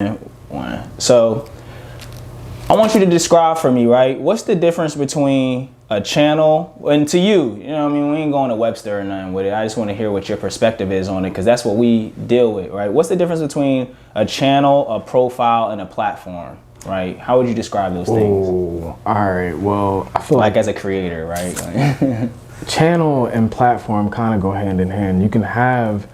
One. So I want you to describe for me, right? What's the difference between a channel and to you? You know what I mean? We ain't going to Webster or nothing with it. I just want to hear what your perspective is on it, because that's what we deal with, right? What's the difference between a channel, a profile, and a platform, right? How would you describe those things? Oh, all right. Well, I feel like as a creator, right? Channel and platform kind of go hand in hand. You can have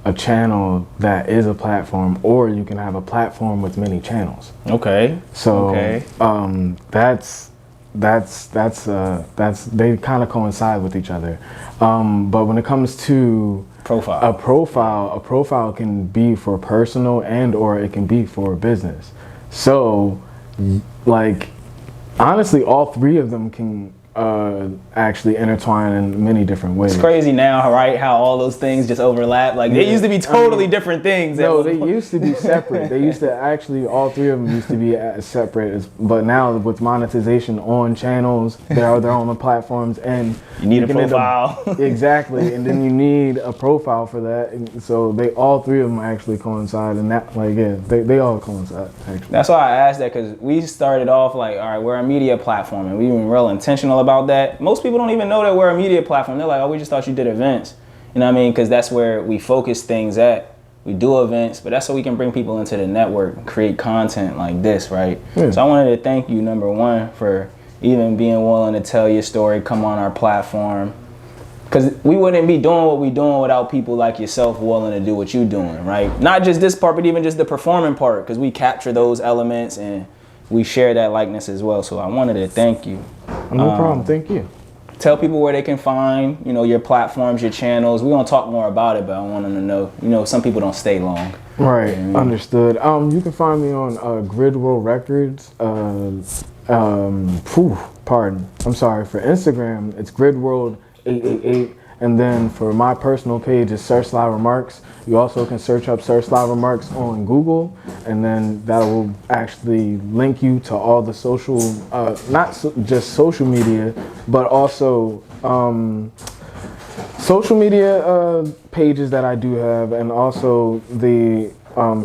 a channel that is a platform, or you can have a platform with many channels. Okay. So okay. That's they kind of coincide with each other. But when it comes to a profile can be for personal and or it can be for business. So like honestly, all three of them can actually intertwine in many different ways. It's crazy now, right? How all those things just overlap. Like they used to be totally different things. No, they used to be separate. They used to actually, all three of them used to be separate. But now with monetization on channels, they're on the platforms, and you need a profile. Exactly, and then you need a profile for that. And so all three of them actually coincide, and that they all coincide. Actually. That's why I asked that, because we started off like, all right, we're a media platform, and we were real intentional about that. Most people don't even know that we're a media platform. They're like, oh, we just thought you did events. You know what I mean? Because that's where we focus things at. We do events, but that's so we can bring people into the network and create content like this, right? Yeah. So I wanted to thank you, number one, for even being willing to tell your story, come on our platform. Because we wouldn't be doing what we're doing without people like yourself willing to do what you're doing, right? Not just this part, but even just the performing part, because we capture those elements and we share that likeness as well. So I wanted to thank you. No problem. Thank you. Tell people where they can find, your platforms, your channels. We're going to talk more about it, but I want them to know, some people don't stay long. Right. Understood. You can find me on Grid World Records. Pardon. I'm sorry. For Instagram, it's Grid World 888. And then for my personal page, it's Sir Sly Remarks. You also can search up Sir Sly Remarks on Google, and then that will actually link you to all the social, just social media, but also social media pages that I do have, and also the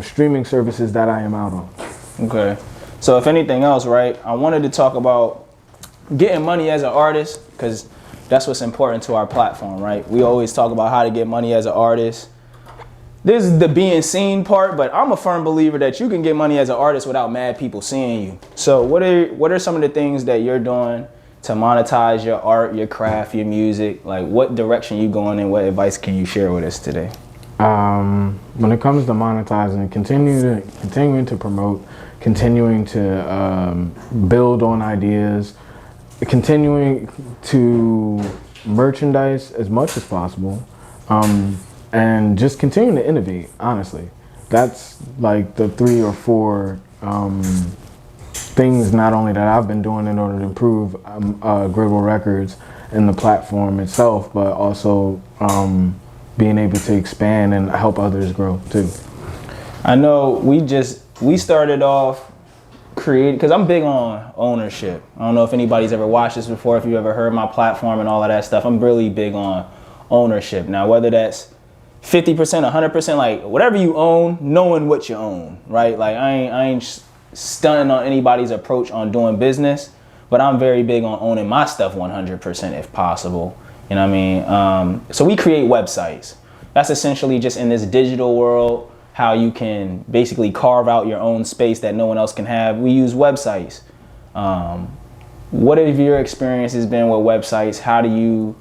streaming services that I am out on. Okay. So if anything else, right, I wanted to talk about getting money as an artist, because that's what's important to our platform, right? We always talk about how to get money as an artist. This is the being seen part, but I'm a firm believer that you can get money as an artist without mad people seeing you. So what are some of the things that you're doing to monetize your art, your craft, your music? Like, what direction you going in? What advice can you share with us today? When it comes to monetizing, continuing to promote, continuing to build on ideas, continuing to merchandise as much as possible, and just continuing to innovate, honestly. That's like the 3 or 4 things not only that I've been doing in order to improve Gridwell Records and the platform itself, but also being able to expand and help others grow too. I know we started off creating, because I'm big on ownership. I don't know if anybody's ever watched this before, if you ever heard my platform and all of that stuff. I'm really big on ownership. Now, whether that's 50%, 100%, like whatever you own, knowing what you own, right? Like I ain't stunting on anybody's approach on doing business, but I'm very big on owning my stuff 100% if possible. You know what I mean? So we create websites. That's essentially just in this digital world, how you can basically carve out your own space that no one else can have. We use websites. What have your experiences been with websites? How do you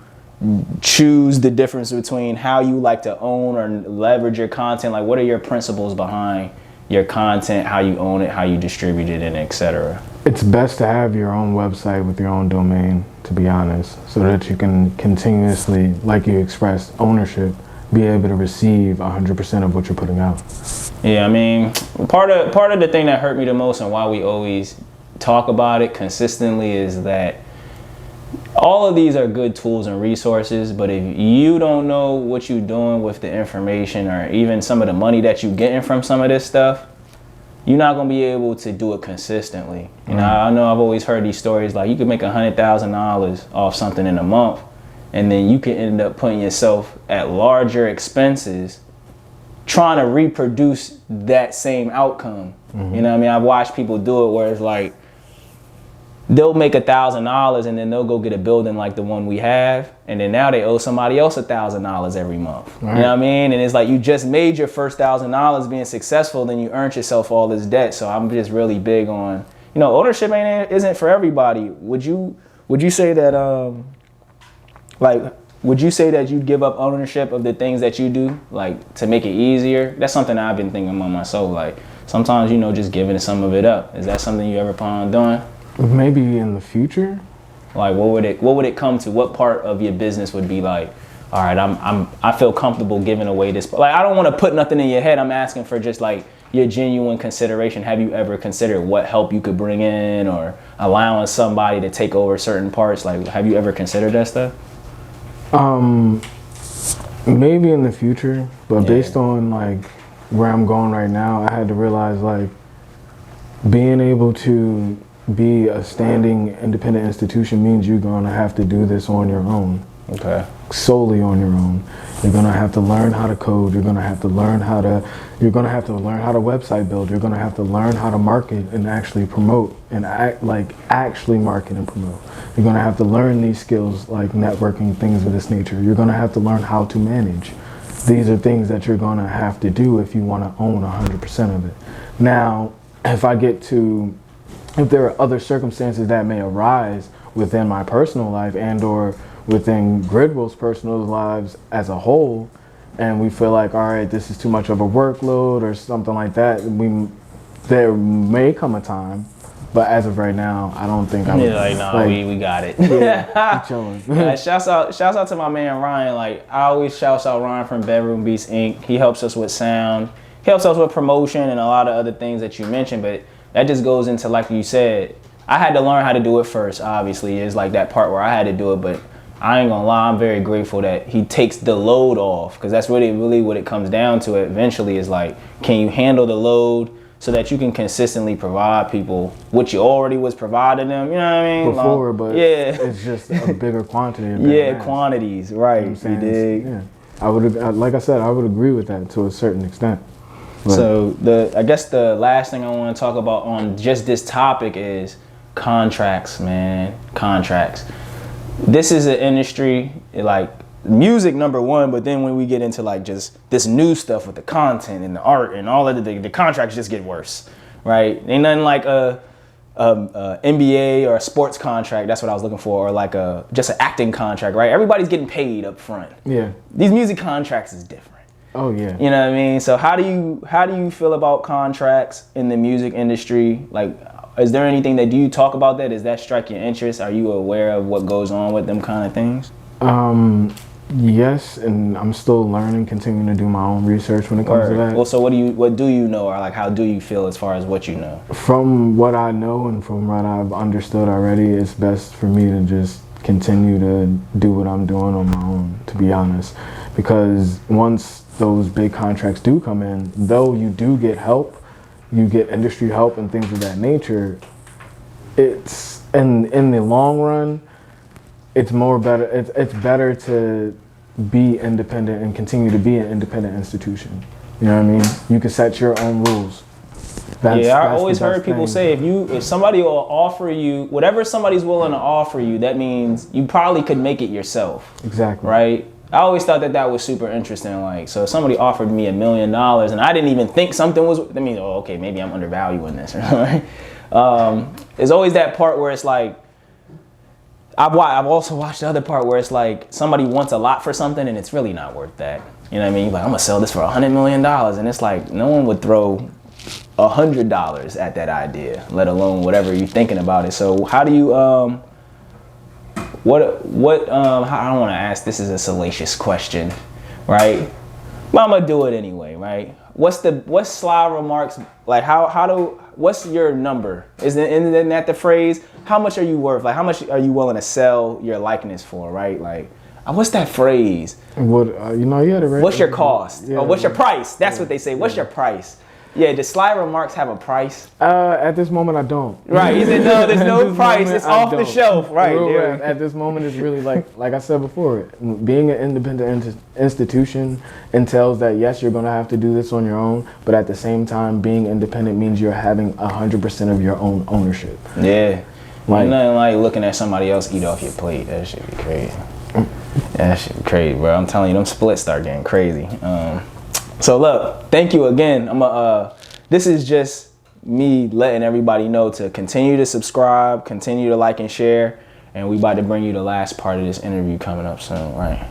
choose the difference between how you like to own or leverage your content? Like, what are your principles behind your content, how you own it, how you distribute it, and etc.? It's best to have your own website with your own domain, to be honest, so that you can continuously, like you expressed, ownership, be able to receive 100% of what you're putting out. Yeah, I mean, part of the thing that hurt me the most and why we always talk about it consistently is that all of these are good tools and resources, but if you don't know what you're doing with the information or even some of the money that you're getting from some of this stuff, you're not going to be able to do it consistently. You know, I know I've always heard these stories like you could make $100,000 off something in a month, and then you can end up putting yourself at larger expenses trying to reproduce that same outcome. Mm-hmm. You know what I mean? I've watched people do it where it's like, they'll make $1,000 and then they'll go get a building like the one we have, and then now they owe somebody else $1,000 every month. Right. You know what I mean? And it's like you just made your first $1,000 being successful, then you earned yourself all this debt. So I'm just really big on, you know, ownership isn't for everybody. Would you say that would you say that you give up ownership of the things that you do, like to make it easier? That's something I've been thinking about myself. Like sometimes, you know, just giving some of it up. Is that something you ever plan on doing? Maybe in the future. Like what would it come to? What part of your business would be like, all right, I feel comfortable giving away this. Like I don't want to put nothing in your head. I'm asking for just like your genuine consideration. Have you ever considered what help you could bring in, or allowing somebody to take over certain parts? Like, have you ever considered that stuff? Maybe in the future, but based on like where I'm going right now, I had to realize like being able to be a standing independent institution means you're going to have to do this on your own. Okay. Solely on your own. You're going to have to learn how to code. You're going to have to learn how to website build. You're going to have to learn how to market and actually promote and actually market and promote. You're going to have to learn these skills like networking, things of this nature. You're going to have to learn how to manage. These are things that you're going to have to do if you want to own 100% of it. Now, if there are other circumstances that may arise within my personal life and or within Gridwell's personal lives as a whole, and we feel like, all right, this is too much of a workload or something like that, there may come a time, but as of right now, I don't think I'm we got it. Yeah, I'm chilling. Shouts out to my man Ryan. Like I always shout out Ryan from Bedroom Beats Inc. He helps us with sound. He helps us with promotion and a lot of other things that you mentioned, but that just goes into, like you said, I had to learn how to do it first, obviously. It's like that part where I had to do it, but I ain't gonna lie, I'm very grateful that he takes the load off, because that's really what it comes down to eventually is like, can you handle the load so that you can consistently provide people what you already was providing them, you know what I mean? Before, but it's just a bigger quantity. Quantities, right, you know, you dig? Yeah. I would agree with that to a certain extent. But so I guess the last thing I want to talk about on just this topic is contracts, man. Contracts. This is an industry, like music number one, but then when we get into like just this new stuff with the content and the art and all of the contracts just get worse, right? Ain't nothing like a NBA or a sports contract. That's what I was looking for, or like just an acting contract, right? Everybody's getting paid up front. Yeah. These music contracts is different. Oh yeah. You know what I mean? So how do you feel about contracts in the music industry? Like, is there anything do you talk about that? Does that strike your interest? Are you aware of what goes on with them kind of things? Yes, and I'm still learning, continuing to do my own research when it comes to that. Well, so what do you know, or like how do you feel as far as what you know? From what I know and from what I've understood already, it's best for me to just continue to do what I'm doing on my own, to be honest. Because once those big contracts do come in, though you do get help, you get industry help and things of that nature, it's in the long run, it's better to be independent and continue to be an independent institution. You know what I mean? You can set your own rules. I always heard people say if somebody will offer you whatever somebody's willing to offer you, that means you probably could make it yourself. Exactly. Right? I always thought that was super interesting. Like, so if somebody offered me $1 million and I didn't even think something was, I mean, oh, okay, maybe I'm undervaluing this, right? There's always that part where it's like, I've also watched the other part where it's like somebody wants a lot for something and it's really not worth that. You know what I mean? You're like, I'm gonna sell this for $100 million, and it's like no one would throw $100 at that idea, let alone whatever you're thinking about it. So how do you I don't want to ask, this is a salacious question, right? But I'm gonna do it anyway, right? What's Sly Remarks, like what's your number? Isn't that the phrase? How much are you worth? Like, how much are you willing to sell your likeness for, right? Like, what's that phrase? You had it right. What's your cost? Or what's your price? That's what they say. What's your price? Yeah, does Sly Remarks have a price? At this moment, I don't. Right. He said no. There's no price. Moment, it's off the shelf. Right. At this moment, it's really like I said before. Being an independent institution entails that yes, you're gonna have to do this on your own, but at the same time, being independent means you're having 100% of your own ownership. Yeah. Like, nothing like looking at somebody else eat off your plate. That should be crazy. That shit be crazy, bro. I'm telling you, them splits start getting crazy. So look, thank you again. This is just me letting everybody know to continue to subscribe, continue to like and share, and we about to bring you the last part of this interview coming up soon, right?